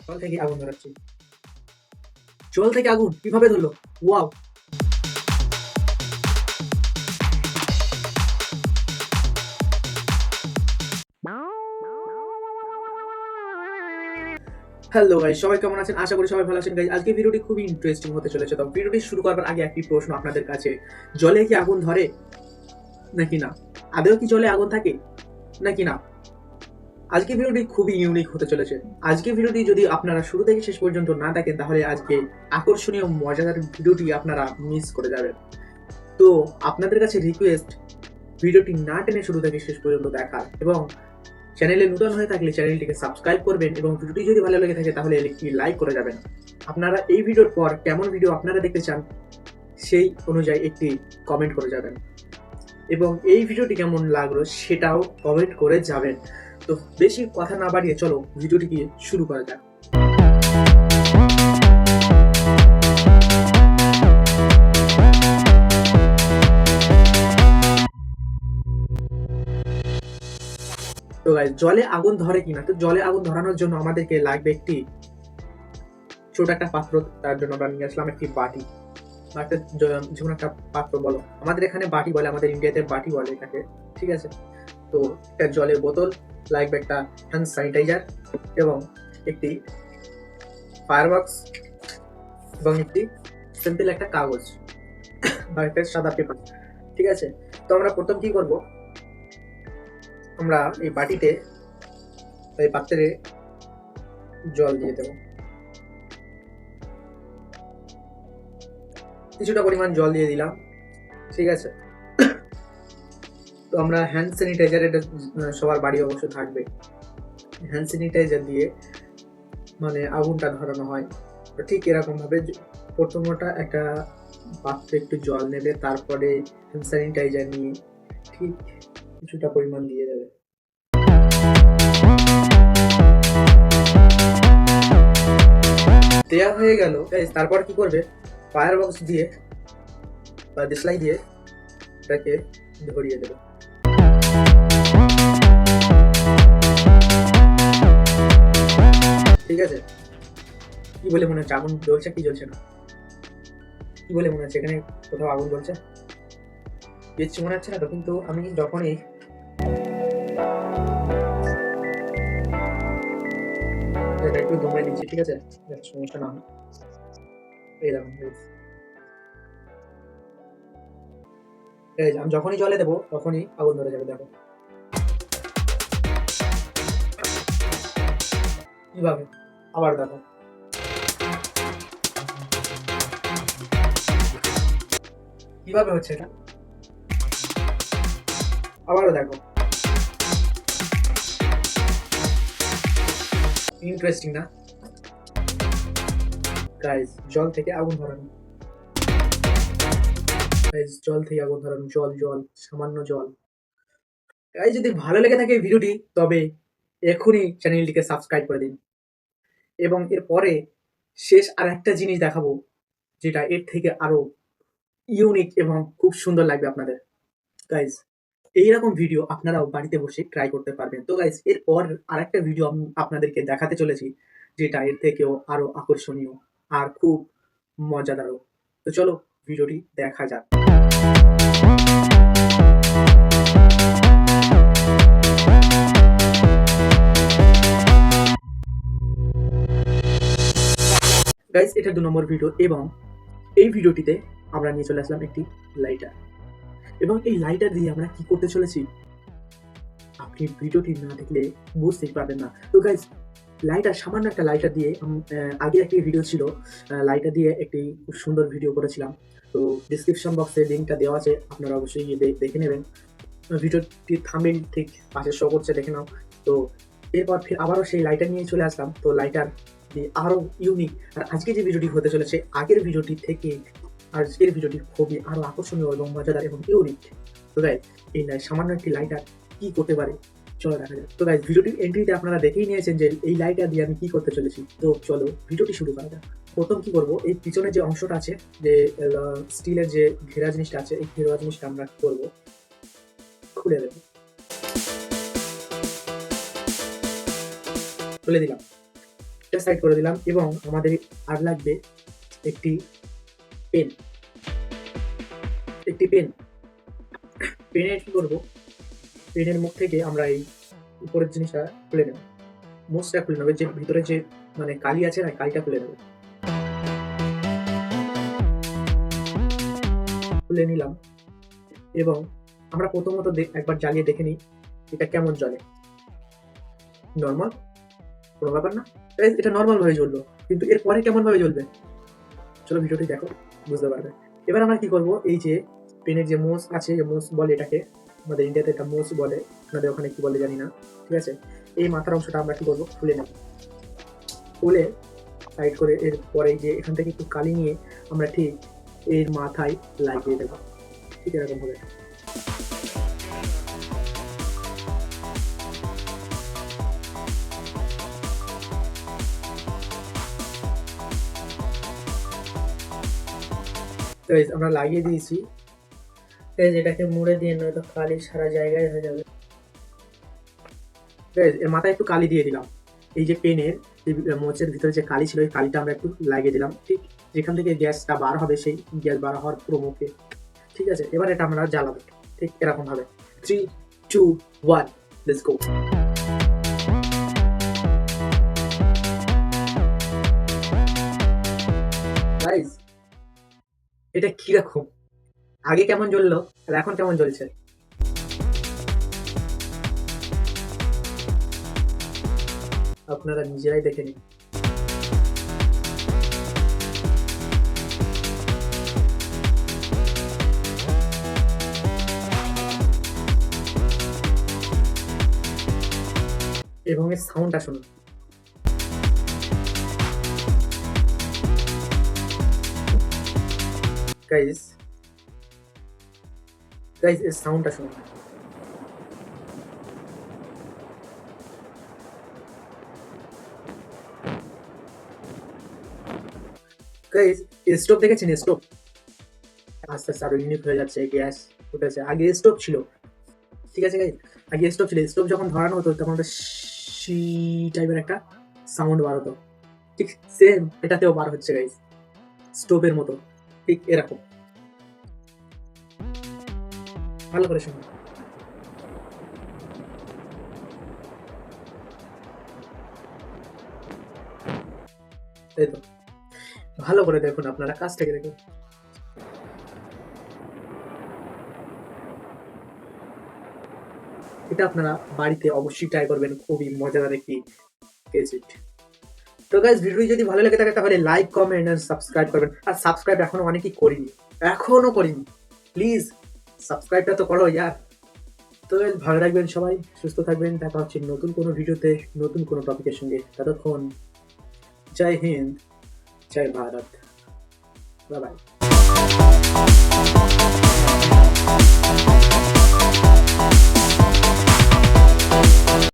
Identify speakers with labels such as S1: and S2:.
S1: জল থেকে আগুন ধরাচ্ছি। জল থেকে আগুন কিভাবে ধরলো? ওয়াও! হ্যালো গাইস, সবাই কেমন আছেন? আশা করি সবাই ভালো আছেন গাইস। আজকে ভিডিওটি খুবই ইন্টারেস্টিং হতে চলেছে। তো ভিডিওটি শুরু করার আগে একটি প্রশ্ন আপনাদের কাছে। জলে কি আগুন ধরে নাকি না? আদৌ কি জলে আগুন থাকে নাকি না? আজকে ভিডিওটি খুবই ইউনিক হতে চলেছে। আজকে ভিডিওটি যদি আপনারা শুরু থেকে শেষ পর্যন্ত না দেখেন তাহলে আজকে আকর্ষণীয় মজাদার ভিডিওটি আপনারা মিস করে যাবেন। তো আপনাদের কাছে রিকোয়েস্ট, ভিডিওটি না টেনে শুরু থেকে শেষ পর্যন্ত দেখার, এবং চ্যানেলে নতুন হয়ে থাকলে চ্যানেলটিকে সাবস্ক্রাইব করবেন, এবং ভিডিওটি যদি ভালো লেগে থাকে তাহলে একটি লাইক করে যাবেন। আপনারা এই ভিডিওর পর কেমন ভিডিও আপনারা দেখতে চান সেই অনুযায়ী একটি কমেন্ট করে যাবেন, এবং এই ভিডিওটি কেমন লাগলো সেটাও কমেন্ট করে যাবেন। তো বেশি কথা না বাড়িয়ে চলো ভিডিওটিকে শুরু করা যাক। তো গাইস, জলে আগুন ধরে কিনা? তো জলে আগুন ধরানোর জন্য আমাদেরকে লাগবে একটি ছোট একটা পাত্র। তার জন্য আমরা নিয়ে আসলাম একটি বাটি বা একটা যেকোনো একটা পাত্র বলো, আমাদের এখানে বাটি বলে, আমাদের ইন্ডিয়াতে বাটি বলে এটাকে, ঠিক আছে? তো একটা জলের বোতল লাগবে, একটা হ্যান্ড স্যানিটাইজার, এবং একটি ফায়ার বক্স, এবং একটি সিম্পল একটা কাগজ বা একটা সাদা পেপার, ঠিক আছে? তো আমরা প্রথম কি করব, আমরা এই বাটিতে, এই পাত্রে জল দিয়ে দেবো। কিছুটা পরিমাণ জল দিয়ে দিলাম, ঠিক আছে? তো আমরা হ্যান্ড স্যানিটাইজার, এটা সবার বাড়ি অবশ্য থাকবে। হ্যান্ড স্যানিটাইজার দিয়ে মানে আগুনটা ধরানো হয়। তো ঠিক এরকম ভাবে প্রথমটা একটা পাত্রে একটু জল নেবে, তারপরে হ্যান্ড স্যানিটাইজার নিয়ে ঠিক কিছুটা পরিমাণ দিয়ে দেবে। দেয়া হয়ে গেল। তারপর কি করবে, ফায়ার বক্স দিয়ে বা দেশলাই দিয়ে এটাকে ধরিয়ে দেবে। ঠিক আছে? কি বলে মনে হচ্ছে, আগুন জ্বলছে কি জ্বলছে না? কি বলে মনে হচ্ছে, এখানে কোথাও আগুন জ্বলছে? কিচ্ছু মনে হচ্ছে না তো। কিন্তু আমি যখনই এটা একটু দমে দিচ্ছি, ঠিক আছে, যাতে সমস্যা না হয়। এই দেখুন, এই যে আমি যখনই জলে দেবো তখনই আগুন ধরে যাবে। দেখো কিভাবে, আবার দেখো কিভাবে হচ্ছে এটা, আবারও দেখো। ইন্টারেস্টিং না গাইজ? জল থেকে আগুন ধরানো, গাইজ জল থেকে আগুন ধরানো, জল জল, সামান্য জল। গাইজ যদি ভালো লেগে থাকে ভিডিওটি, তবে এখনই চ্যানেলটিকে সাবস্ক্রাইব করে দিন, এবং এরপরে শেষ আর একটা জিনিস দেখাবো, যেটা এর থেকে আরো ইউনিক এবং খুব সুন্দর লাগবে আপনাদের। গাইজ এইরকম ভিডিও আপনারাও বাড়িতে বসে ট্রাই করতে পারবেন। তো গাইজ এরপর আর একটা ভিডিও আমি আপনাদেরকে দেখাতে চলেছি, যেটা এর থেকেও আরো আকর্ষণীয় আর খুব মজাদারও। তো চলো ভিডিওটি দেখা যাক। গাইজ এটা 2 নম্বর ভিডিও, এবং এই ভিডিওটিতে আমরা নিয়ে চলে আসলাম একটি লাইটার, এবং এই লাইটার দিয়ে আমরা কি করতে চলেছি আপনি ভিডিওটি না দেখলে বুঝতেই পারবেন না। তো গাইজ লাইটার, সামান্য একটা লাইটার দিয়ে আগে একটি ভিডিও ছিল, লাইটার দিয়ে একটি খুব সুন্দর ভিডিও করেছিলাম। তো ডিসক্রিপশন বক্সে লিঙ্কটা দেওয়া আছে, আপনারা অবশ্যই গিয়ে দেখে নেবেন। ভিডিওটির থাম্বনেইল ঠিক পাশে শো করছে, দেখে নাও। তো এরপর ফির আবারও সেই লাইটার নিয়ে চলে আসলাম। তো লাইটার দিয়ে আরও ইউনিক, আর আজকে যে ভিডিওটি হতে চলেছে আগের ভিডিওটি থেকে আজকের ভিডিওটি খুবই আরও আকর্ষণীয় এবং মজাদার এবং ইউনিক। তো গাইজ এই সামান্য একটি লাইটার কি করতে পারে, চলো দেখা যাক। তো গাইজ ভিডিওটির এন্ট্রিতে আপনারা দেখেই নিয়েছেন যে এই লাইটার দিয়ে আমি কি করতে চলেছি। তো চলো ভিডিওটি শুরু করা যাক। প্রথম কি করবো, এই পিছনে যে অংশটা আছে, যে স্টিলের যে ঘেরা জিনিসটা আছে, এই ঘেরা জিনিসটা আমরা কি করবো, খুলে দেবো। খুলে দিলাম। সাইড করে দিলাম এবং আমাদের আর লাগবে একটি পেন। পেনের কি করবো, পেনের মুখ থেকে আমরা এই উপরের জিনিসটা খুলে নেব, মোচটা খুলে নেবে, যে ভিতরে যে মানে কালি আছে না, কালিটা খুলে নেব। খুলে নিলাম এবং আমরা প্রথমত একবার জ্বালিয়ে দেখে নিই এটা কেমন জ্বলে। নর্মাল, কোনো ব্যাপার না, এটা নর্মাল ভাবে জ্বললো, কিন্তু এরপরে কেমন ভাবে জ্বলবে চলো ভিডিওটি দেখো, বুঝতে পারবে। এবার আমরা কি করব, এই যে পেনের যে মোচ আছে, যে মোচ বলে এটাকে, আমাদের ইন্ডিয়াতে এটা মোচ বলে, আপনাদের ওখানে কি বলে জানি না, ঠিক আছে। এই মাথার অংশটা আমরা কি করবো, খুলে নেব। খুলে সাইড করে এরপরে যে এখান থেকে একটু কালি নিয়ে আমরা ঠিক এর মাথায় লাগিয়ে দেবো, ঠিক এরকম হবে। আমরা লাগিয়ে দিয়েছি, এটাকে মুড়ে দিয়ে নয়তো কালি সারা জায়গায় হয়ে যাবে। এর মাথায় একটু কালি দিয়ে দিলাম, এই যে পেনের মোচের ভিতরে যে কালি ছিল, এই কালিটা আমরা একটু লাগিয়ে দিলাম, ঠিক যেখান থেকে গ্যাসটা বার হবে, সেই গ্যাস বার হওয়ার পুরো মুখে, ঠিক আছে। এবার এটা আমরা জ্বালাবো ঠিক এরকম ভাবে। 3, 2, 1, লেটস গো। গাইস, এটা কিরকম, আগে কেমন জ্বললো আর এখন কেমন জ্বলছে আপনারা নিজেরাই দেখে নিন। এবং এর সাউন্ডটা শুনুন। গাইস, এর সাউন্ডটা শুনুন। গাইস, স্টোভ দেখেছেন? স্টোভ আস্তে আস্তে আরো ইউনিক হয়ে যাচ্ছে, গ্যাস উঠেছে। আগে স্টোভ ছিল, ঠিক আছে গাইস, আগে স্টোভ ছিল। স্টোভ যখন ধরানো হতো তখন একটা শি টাইপের একটা সাউন্ড বার হতো, ঠিক সেম এটাতেও বার হচ্ছে গাইস, স্টোভের মতো, ঠিক এরকম। ভালো করে শুনুন। এই তো, ভালো করে দেখুন, আপনারা কাছ থেকে দেখুন। এটা আপনারা বাড়িতে অবশ্যই ট্রাই করবেন, খুবই মজাদার একটি গেজেট। তো গাইস, ভিডিও যদি ভালো লেগে থাকে তাহলে লাইক, কমেন্ট আর সাবস্ক্রাইব করবেন। আর সাবস্ক্রাইব এখনো অনেকেই করিনি, প্লিজ সাবস্ক্রাইবটা তো করো ইয়ার। তো গাইস, ভালো রাখবেন সবাই, সুস্থ থাকবেন, দেখা হচ্ছে নতুন কোনো ভিডিওতে, নতুন কোনো টপিকের সঙ্গে। ততক্ষণ জয় হিন্দ, জয় ভারত, বাই বাই।